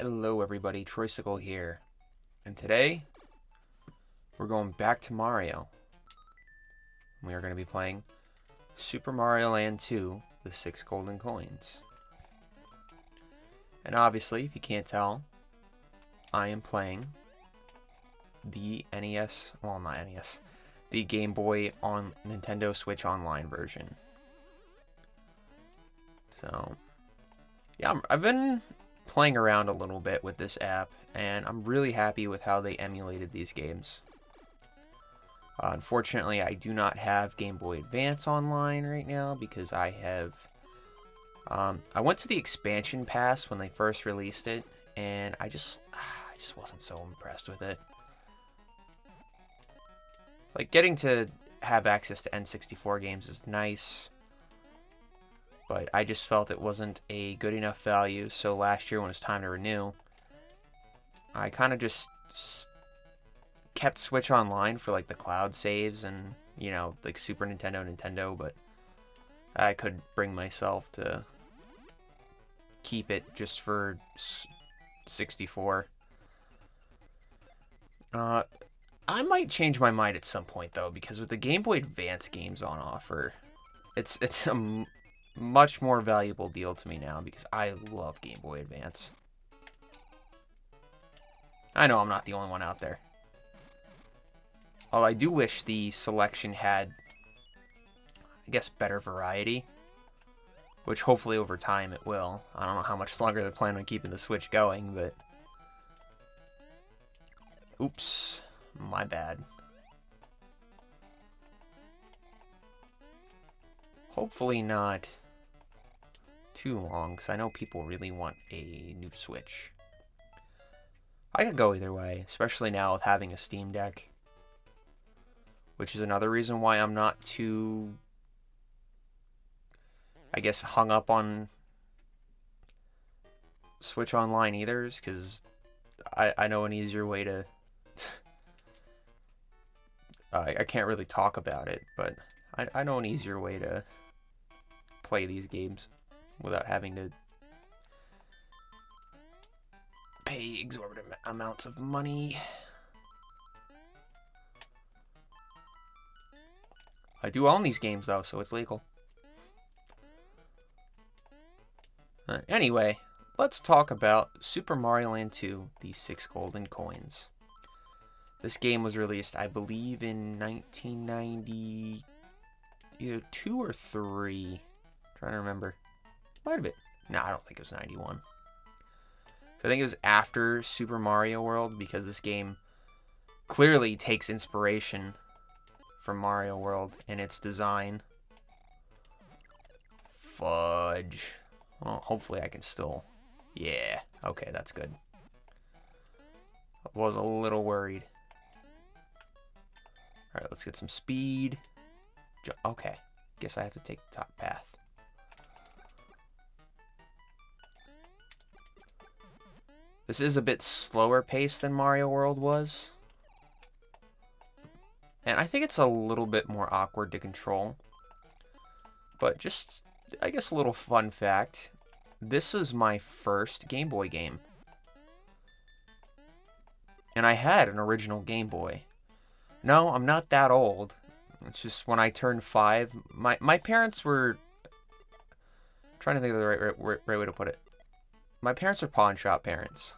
Hello everybody, Troysicle here. And today, we're going back to Mario. We are going to be playing Super Mario Land 2, the 6 golden coins. And obviously, if you can't tell, I am playing the NES, well not NES, the Game Boy on Nintendo Switch Online version. So, yeah, I've been playing around a little bit with this app, and I'm really happy with how they emulated these games. Unfortunately, I do not have Game Boy Advance online right now because I have... I went to the expansion pass when they first released it, and I just wasn't so impressed with it. Like, getting to have access to N64 games is nice, but I just felt it wasn't a good enough value, so last year when it was time to renew, I kind of just kept Switch Online for, like, the cloud saves and, you know, like Super Nintendo, but I could bring myself to keep it just for 64. I might change my mind at some point, though, because with the Game Boy Advance games on offer, it's a much more valuable deal to me now because I love Game Boy Advance. I know I'm not the only one out there. Although I do wish the selection had, I guess, better variety, which hopefully over time it will. I don't know how much longer they're planning on keeping the Switch going, but... Oops, my bad. Hopefully not too long, because I know people really want a new Switch. I could go either way, especially now with having a Steam Deck. Which is another reason why I'm not too, I guess, hung up on Switch Online either, is because I know an easier way to... I can't really talk about it, but I know an easier way to play these games without having to pay exorbitant amounts of money. I do own these games, though, so it's legal. Anyway, let's talk about Super Mario Land 2, the 6 golden coins. This game was released, I believe, in 1990, either 2 or 3. I'm trying to remember. Might have been. No, I don't think it was 91. So I think it was after Super Mario World, because this game clearly takes inspiration from Mario World in its design. Fudge. Well, hopefully I can still... Yeah, okay, that's good. I was a little worried. Alright, let's get some speed. Okay, guess I have to take the top path. This is a bit slower paced than Mario World was. And I think it's a little bit more awkward to control. But just, I guess, a little fun fact. This is my first Game Boy game. And I had an original Game Boy. No, I'm not that old. It's just when I turned 5, my parents were... I'm trying to think of the right way to put it. My parents are pawn shop parents.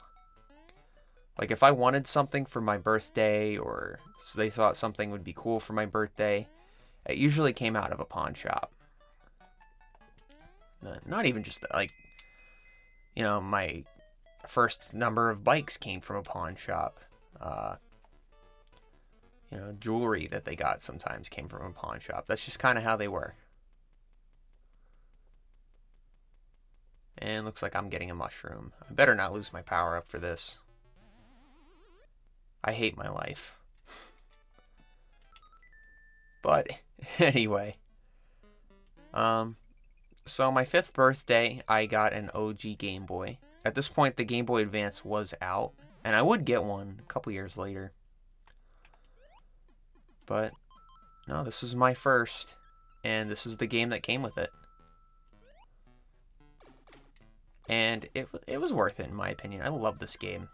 Like, if I wanted something for my birthday, or so they thought something would be cool for my birthday, it usually came out of a pawn shop. Not even just, like, you know, my first number of bikes came from a pawn shop. You know, jewelry that they got sometimes came from a pawn shop. That's just kind of how they were. And looks like I'm getting a mushroom. I better not lose my power up for this. I hate my life. But, anyway. So my 5th birthday, I got an OG Game Boy. At this point, the Game Boy Advance was out. And I would get one a couple years later. But, no, this is my first. And this is the game that came with it. And it was worth it, in my opinion. I love this game.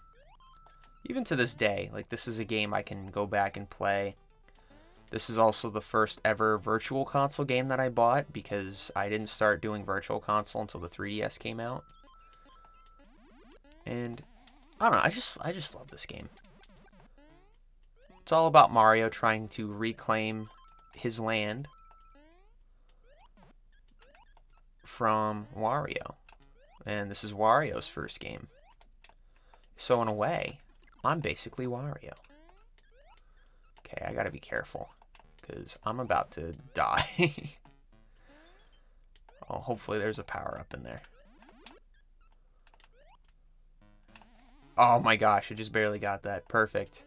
Even to this day, like, this is a game I can go back and play. This is also the first ever Virtual Console game that I bought, because I didn't start doing Virtual Console until the 3DS came out. And I don't know, I just love this game. It's all about Mario trying to reclaim his land from Wario. And this is Wario's first game. So in a way, I'm basically Wario. Okay, I gotta be careful, because I'm about to die. Oh, hopefully there's a power-up in there. Oh my gosh, I just barely got that. Perfect.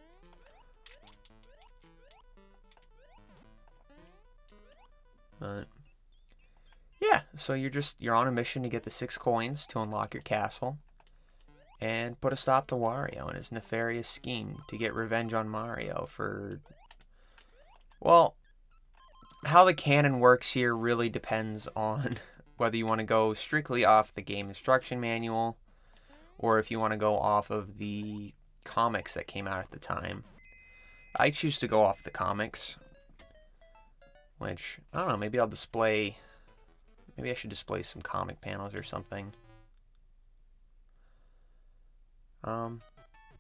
Yeah, so you're on a mission to get the 6 coins to unlock your castle and put a stop to Wario and his nefarious scheme to get revenge on Mario for, well, how the canon works here really depends on whether you want to go strictly off the game instruction manual or if you want to go off of the comics that came out at the time. I choose to go off the comics, which, I don't know, maybe I should display some comic panels or something.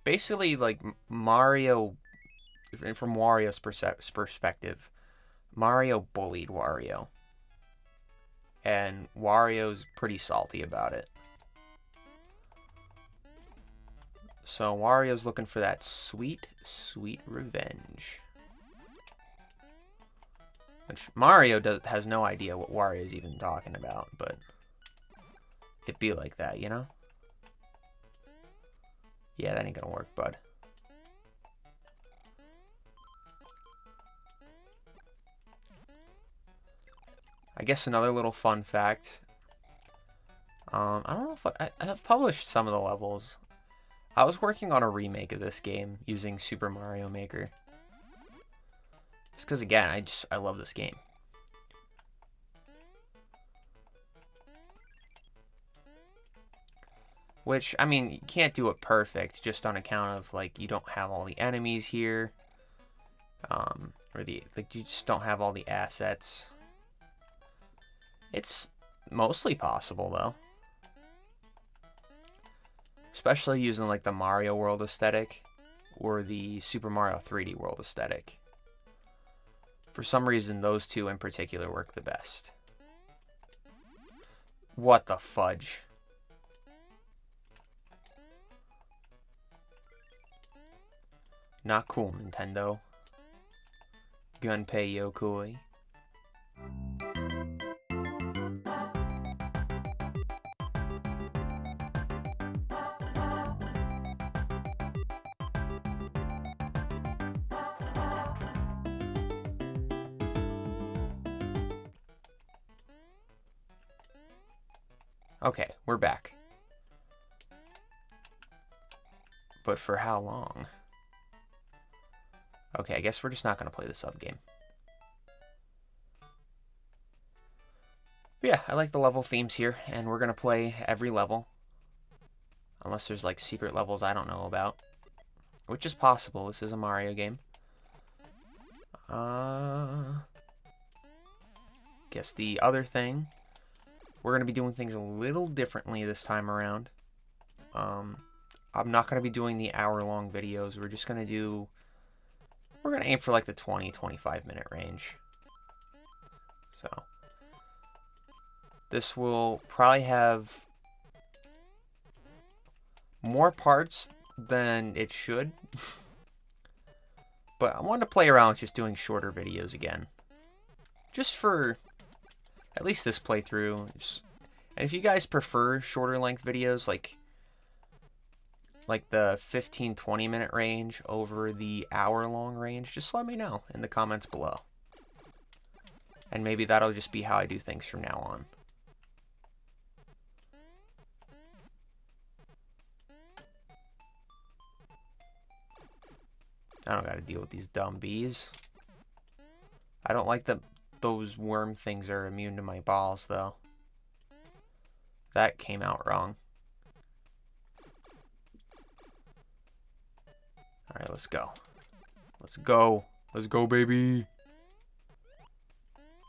Basically, like, Mario, from Wario's perspective, Mario bullied Wario. And Wario's pretty salty about it. So Wario's looking for that sweet, sweet revenge. Which Mario has no idea what Wario's even talking about, but it be like that, you know? Yeah, that ain't gonna work, bud. I guess another little fun fact. I don't know if I've published some of the levels. I was working on a remake of this game using Super Mario Maker. Just because, again, I love this game. Which, I mean, you can't do it perfect just on account of, like, you don't have all the enemies here. You just don't have all the assets. It's mostly possible, though. Especially using, like, the Mario World aesthetic or the Super Mario 3D World aesthetic. For some reason, those two in particular work the best. What the fudge? Not cool, Nintendo. Gunpei Yokoi. Okay, we're back. But for how long? Okay, I guess we're just not going to play the sub-game. Yeah, I like the level themes here, and we're going to play every level. Unless there's, like, secret levels I don't know about. Which is possible. This is a Mario game. Guess the other thing, we're going to be doing things a little differently this time around. I'm not going to be doing the hour-long videos. We're just going to we're going to aim for like the 20-25 minute range. So this will probably have more parts than it should. But I wanted to play around with just doing shorter videos again. Just for at least this playthrough. And if you guys prefer shorter length videos, like the 15-20 minute range over the hour-long range, just let me know in the comments below. And maybe that'll just be how I do things from now on. I don't gotta deal with these dumb bees. I don't like that those worm things are immune to my balls, though. That came out wrong. Alright, let's go. Let's go. Let's go, baby.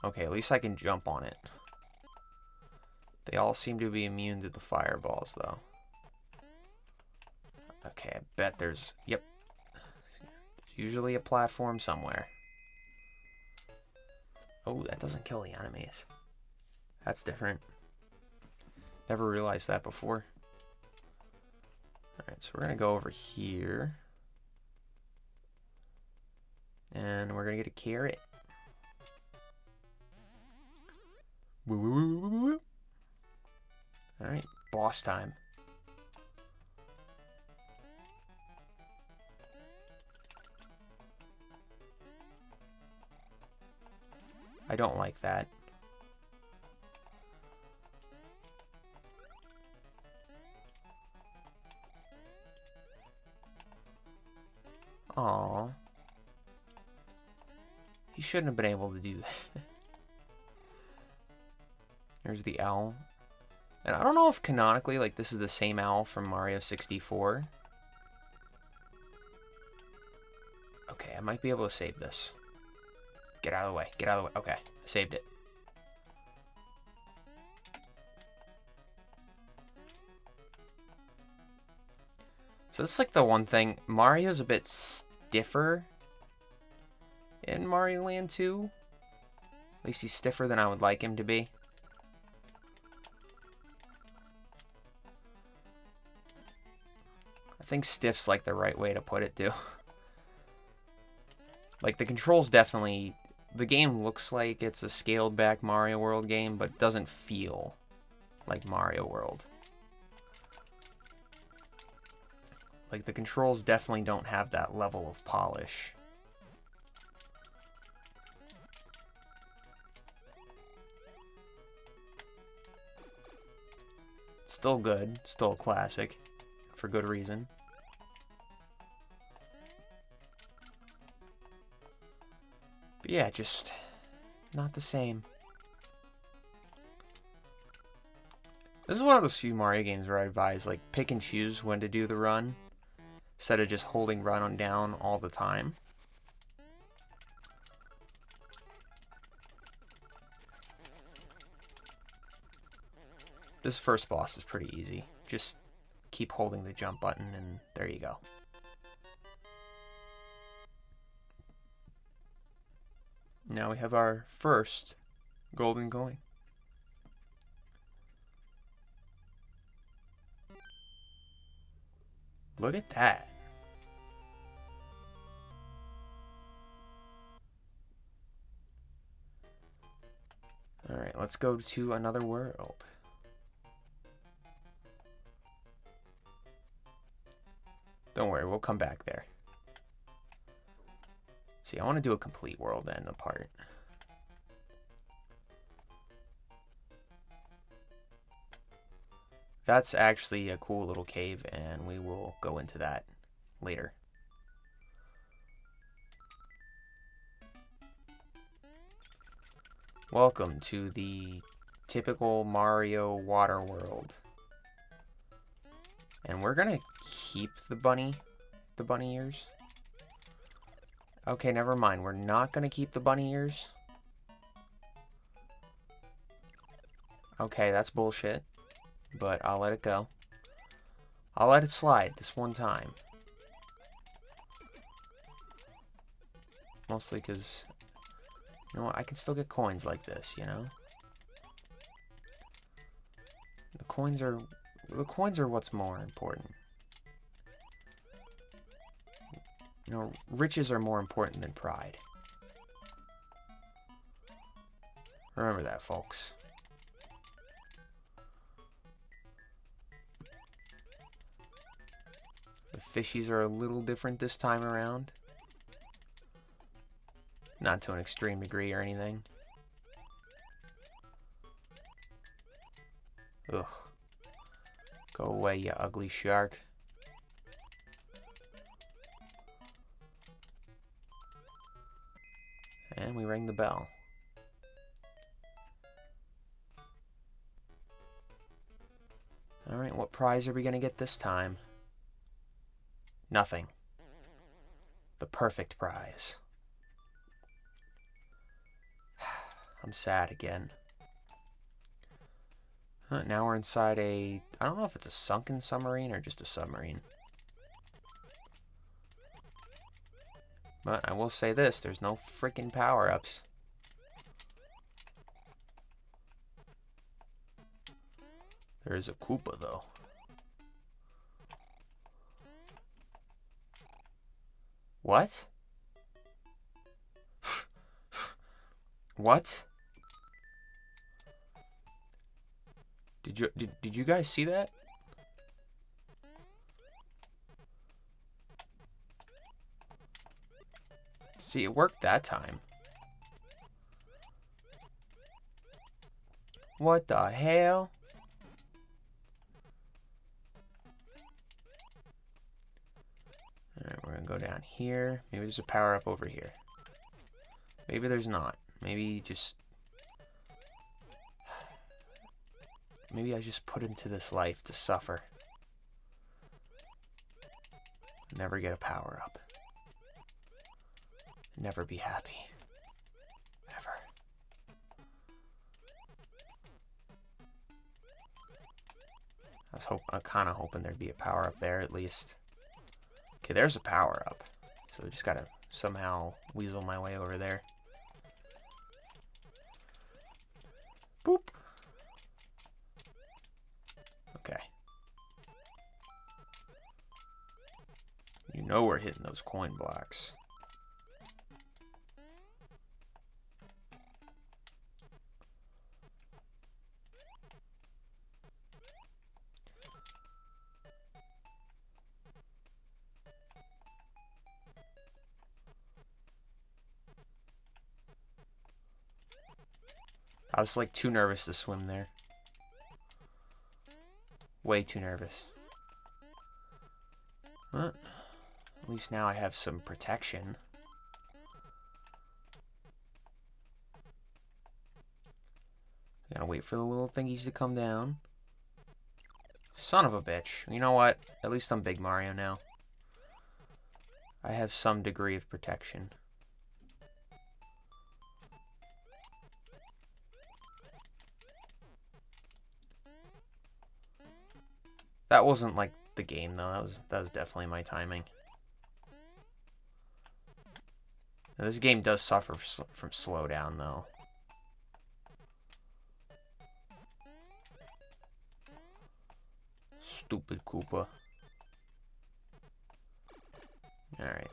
Okay, at least I can jump on it. They all seem to be immune to the fireballs, though. Okay, I bet there's... Yep. There's usually a platform somewhere. Oh, that doesn't kill the enemies. That's different. Never realized that before. Alright, so we're going to go over here. And we're going to get a carrot. Woo, woo, woo, woo, woo, woo. Alright, boss time. I don't like that. Aww. He shouldn't have been able to do that. There's the owl. And I don't know if canonically, like, this is the same owl from Mario 64. Okay, I might be able to save this. Get out of the way. Get out of the way. Okay, I saved it. So it's like the one thing. Mario's a bit stiffer in Mario Land 2. At least he's stiffer than I would like him to be. I think stiff's like the right way to put it too. Like the controls definitely... The game looks like it's a scaled back Mario World game, but doesn't feel like Mario World. Like the controls definitely don't have that level of polish. Still good, still a classic, for good reason. But yeah, just not the same. This is one of those few Mario games where I advise, like, pick and choose when to do the run, instead of just holding run on down all the time. This first boss is pretty easy. Just keep holding the jump button and there you go. Now we have our first golden coin. Look at that. Alright, let's go to another world. Don't worry, we'll come back there. See, I want to do a complete world end apart. That's actually a cool little cave, and we will go into that later. Welcome to the typical Mario water world. And we're gonna keep the bunny ears. Okay, never mind. We're not gonna keep the bunny ears. Okay, that's bullshit. But I'll let it go. I'll let it slide this one time. Mostly because, you know what, I can still get coins like this, you know? The coins are what's more important. You know, riches are more important than pride. Remember that, folks. The fishies are a little different this time around. Not to an extreme degree or anything. Ugh. Go away, you ugly shark. And we ring the bell. Alright, what prize are we going to get this time? Nothing. The perfect prize. I'm sad again. Now we're inside a... I don't know if it's a sunken submarine or just a submarine. But I will say this, there's no freaking power-ups. There is a Koopa, though. What? What? Did you guys see that? See, it worked that time. What the hell? Alright, we're gonna go down here. Maybe there's a power up over here. Maybe there's not. Maybe just... Maybe I just put into this life to suffer. Never get a power up. Never be happy. Ever. I'm kind of hoping there'd be a power up there at least. Okay, there's a power up. So we just gotta somehow weasel my way over there. Boop. Okay. You know we're hitting those coin blocks. I was like too nervous to swim there. Way too nervous. But at least now I have some protection. Gotta wait for the little thingies to come down. Son of a bitch. You know what? At least I'm Big Mario now. I have some degree of protection. That wasn't like the game though. That was definitely my timing. Now, this game does suffer from slowdown though. Stupid Koopa. Alright.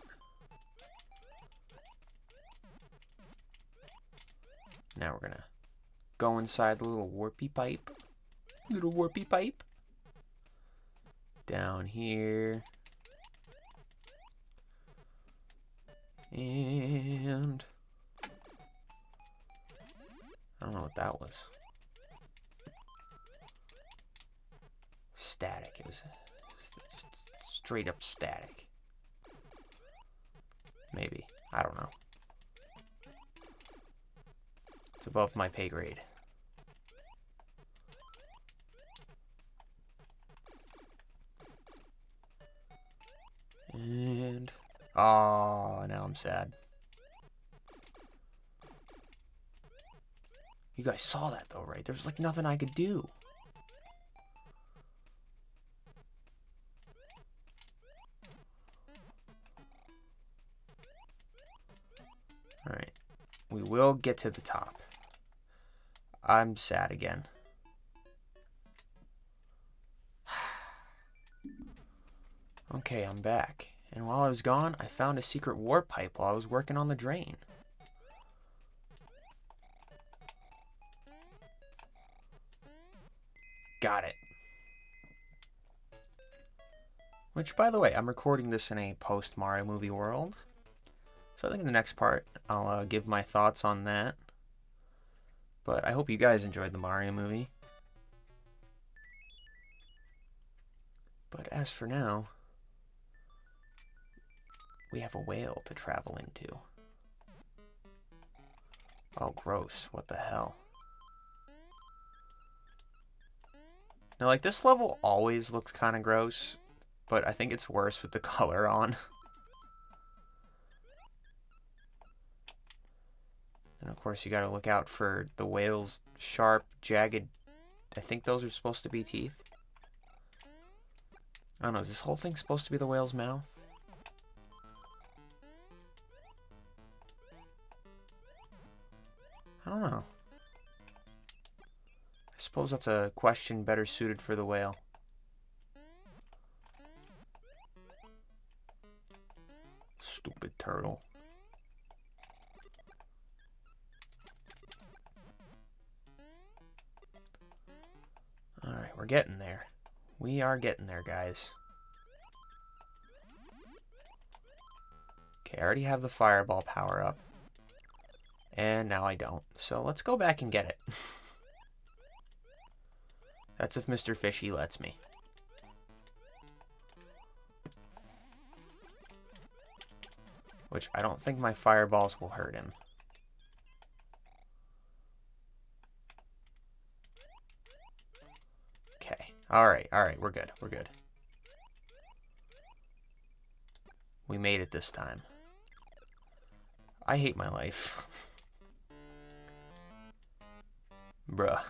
Now we're gonna go inside the little warpy pipe. Little warpy pipe. Down here. And I don't know what that was. Static. It was just straight up static. Maybe. I don't know. It's above my pay grade. And oh, now I'm sad. You guys saw that though, right? There's like nothing I could do. Alright. We will get to the top. I'm sad again. Okay, I'm back. And while I was gone, I found a secret warp pipe while I was working on the drain. Got it. Which, by the way, I'm recording this in a post-Mario movie world. So I think in the next part, I'll give my thoughts on that. But I hope you guys enjoyed the Mario movie. But as for now, we have a whale to travel into. Oh, gross. What the hell? Now, like, this level always looks kind of gross, but I think it's worse with the color on. And of course, you gotta look out for the whale's sharp, jagged... I think those are supposed to be teeth. I don't know, is this whole thing supposed to be the whale's mouth? I don't know. I suppose that's a question better suited for the whale. Stupid turtle. Alright, we're getting there. We are getting there, guys. Okay, I already have the fireball power up. And now I don't. So let's go back and get it. That's if Mr. Fishy lets me. Which I don't think my fireballs will hurt him. Okay. Alright, we're good. We're good. We made it this time. I hate my life. Bruh.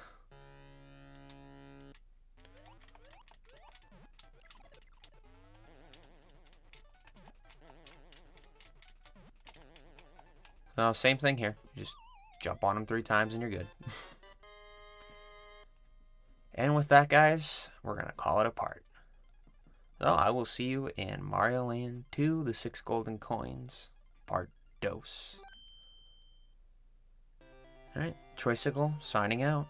No, same thing here. Just jump on them 3 times and you're good. And with that, guys, we're going to call it a part. So I will see you in Mario Land 2, the 6 Golden Coins, Part Dos. Alright, Troysicle signing out.